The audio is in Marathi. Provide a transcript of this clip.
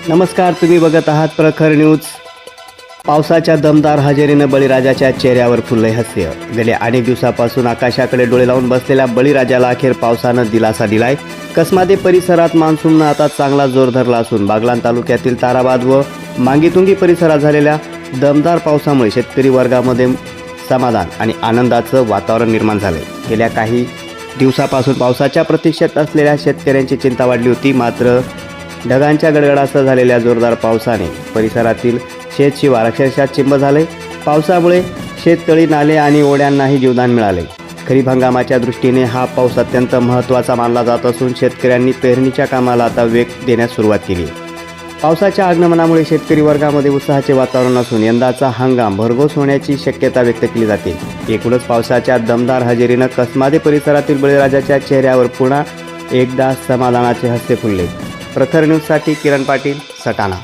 नमस्कार, तुम्ही बघत आहात प्रखर न्यूज. पावसाच्या दमदार हजेरीनं बळीराजाच्या चेहऱ्यावर फुलले हास्य. गेल्या अनेक दिवसापासून आकाशाकडे डोळे लावून बसलेल्या बळीराजाला अखेर पावसानं दिलासा दिलाय. कसमादे परिसरात मान्सूननं आता चांगला जोर धरला असून बागलाण तालुक्यातील ताराबाद व मांगीतुंगी परिसरात झालेल्या दमदार पावसामुळे शेतकरी वर्गामध्ये समाधान आणि आनंदाचं वातावरण निर्माण झालंय. गेल्या काही दिवसापासून पावसाच्या प्रतीक्षेत असलेल्या शेतकऱ्यांची चिंता वाढली होती. मात्र ढगांच्या गडगडासह झालेल्या जोरदार पावसाने परिसरातील शेतशिवार अक्षरशः चिंब झाले. पावसामुळे शेततळी, नाले आणि ओढ्यांनाही जीवदान मिळाले. खरीप हंगामाच्या दृष्टीने हा पाऊस अत्यंत महत्त्वाचा मानला जात असून शेतकऱ्यांनी पेरणीच्या कामाला आता वेग देण्यास सुरुवात केली. पावसाच्या आगमनामुळे शेतकरी वर्गामध्ये उत्साहाचे वातावरण असून यंदाचा हंगाम भरघोस होण्याची शक्यता व्यक्त केली जाते. एकूणच पावसाच्या दमदार हजेरीनं कसमादे परिसरातील बळीराजाच्या चेहऱ्यावर पुन्हा एकदा समाधानाचे हास्य फुलले. प्रखर न्यूजसाठी किरण पाटील, सटाणा.